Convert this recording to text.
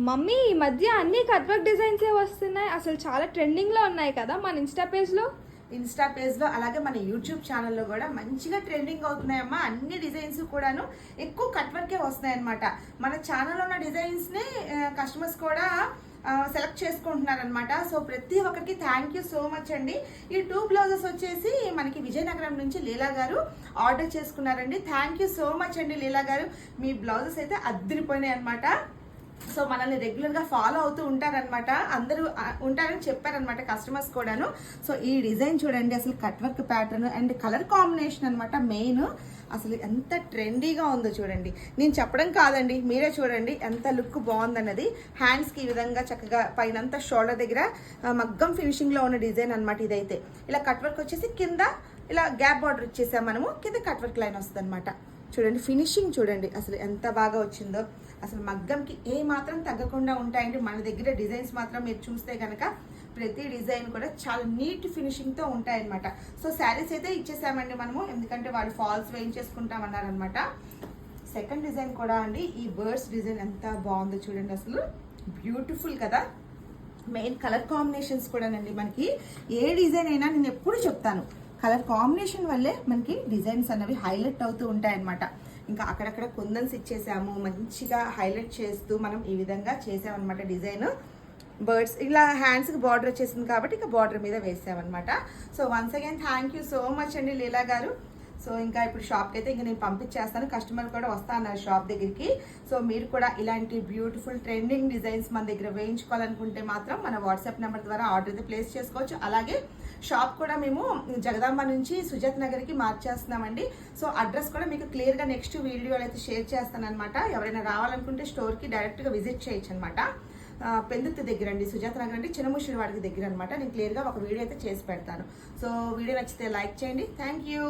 Mummy ఈ మధ్య అన్ని కట్ వర్క్ డిజైన్స్ వస్తున్నాయి, అసలు చాలా ట్రెండింగ్ లో ఉన్నాయి కదా మన ఇన్స్టా పేజ్ లో అలాగే మన యూట్యూబ్ ఛానల్లో కూడా మంచిగా ట్రెండింగ్ అవుతున్నాయమ్మా. అన్ని డిజైన్స్ కూడాను ఎక్కువ కట్ వర్కే వస్తున్నాయి అనమాట. మన ఛానల్లో ఉన్న డిజైన్స్ ని కస్టమర్స్ కూడా సెలెక్ట్ చేసుకుంటున్నారనమాట. సో ప్రతి ఒక్కరికి థ్యాంక్ యూ సో మచ్ అండి. ఈ 2 బ్లౌజెస్ వచ్చేసి మనకి విజయనగరం నుంచి లీలా గారు ఆర్డర్ చేసుకున్నారండి. థ్యాంక్ యూ సో మచ్ అండి లీలా గారు. మీ బ్లౌజెస్ అయితే అద్దరిపోయినాయి అనమాట. సో మనల్ని రెగ్యులర్గా ఫాలో అవుతూ ఉంటారనమాట, అందరూ ఉంటారని చెప్పారనమాట కస్టమర్స్ కూడాను. సో ఈ డిజైన్ చూడండి, అసలు cut work pattern and colour combination అనమాట మెయిన్. అసలు ఎంత ట్రెండీగా ఉందో చూడండి. నేను చెప్పడం కాదండి, మీరే చూడండి ఎంత లుక్ బాగుందన్నది. హ్యాండ్స్కి ఈ విధంగా చక్కగా పైనంతా షోల్డర్ దగ్గర మగ్గం ఫినిషింగ్లో ఉన్న డిజైన్ అనమాట. ఇదైతే ఇలా కట్ వర్క్ వచ్చేసి కింద ఇలా గ్యాప్ బార్డర్ ఇచ్చేసాం మనము, కింద కట్ వర్క్ లైన్ వస్తుంది అనమాట. చూడండి ఫినిషింగ్ చూడండి అసలు ఎంత బాగా వచ్చిందో. అసలు మగ్గంకి ఏ మాత్రం తగ్గకుండా ఉంటాయండి మన దగ్గర డిజైన్స్ మాత్రం. మీరు చూస్తే కనుక ప్రతి డిజైన్ కూడా చాలా నీట్ ఫినిషింగ్తో ఉంటాయన్నమాట. సో శారీస్ అయితే ఇచ్చేసామండి మనము, ఎందుకంటే వాళ్ళు ఫాల్స్ వేయించేసుకుంటామన్నారనమాట. సెకండ్ డిజైన్ కూడా అండి, ఈ బర్డ్స్ డిజైన్ ఎంత బాగుందో చూడండి, అసలు బ్యూటిఫుల్ కదా. మెయిన్ కలర్ కాంబినేషన్స్ కూడానండి, మనకి ఏ డిజైన్ అయినా నేను ఎప్పుడు చెప్తాను కలర్ కాంబినేషన్ వల్లే మనకి డిజైన్స్ అనేవి హైలైట్ అవుతూ ఉంటాయన్నమాట. ఇంకా అక్కడక్కడ కుందన్స్ ఇచ్చేసాము, మంచిగా హైలైట్ చేస్తూ మనం ఈ విధంగా చేసామన్నమాట. డిజైన్ బర్డ్స్ ఇలా హ్యాండ్స్కి బార్డర్ వచ్చేసింది కాబట్టి ఇంకా బార్డర్ మీద వేసామన్నమాట. So once again thank you so much అండి లీలా గారు. సో ఇంకా ఇప్పుడు షాప్కి అయితే ఇంకా నేను పంపించేస్తాను, కస్టమర్ కూడా వస్తా అన్నారు షాప్ దగ్గరికి. సో మీరు కూడా ఇలాంటి బ్యూటిఫుల్ ట్రెండింగ్ డిజైన్స్ మన దగ్గర వేయించుకోవాలనుకుంటే మాత్రం మన వాట్సాప్ నెంబర్ ద్వారా ఆర్డర్ అయితే ప్లేస్ చేసుకోవచ్చు. అలాగే షాప్ కూడా మేము జగదాంబ నుంచి సుజాత్ నగర్కి మార్చేస్తున్నామండి. సో అడ్రస్ కూడా మీకు క్లియర్గా నెక్స్ట్ వీడియోలో అయితే షేర్ చేస్తాను అనమాట. ఎవరైనా రావాలనుకుంటే స్టోర్కి డైరెక్ట్గా విజిట్ చేయొచ్చు అనమాట. పెందుర్తి దగ్గర అండి, సుజాత నగర్ అంటే చిన్నముషిడి వాడికి దగ్గర అనమాట. నేను క్లియర్గా ఒక వీడియో అయితే చేసి పెడతాను. సో వీడియో నచ్చితే లైక్ చేయండి. Thank you.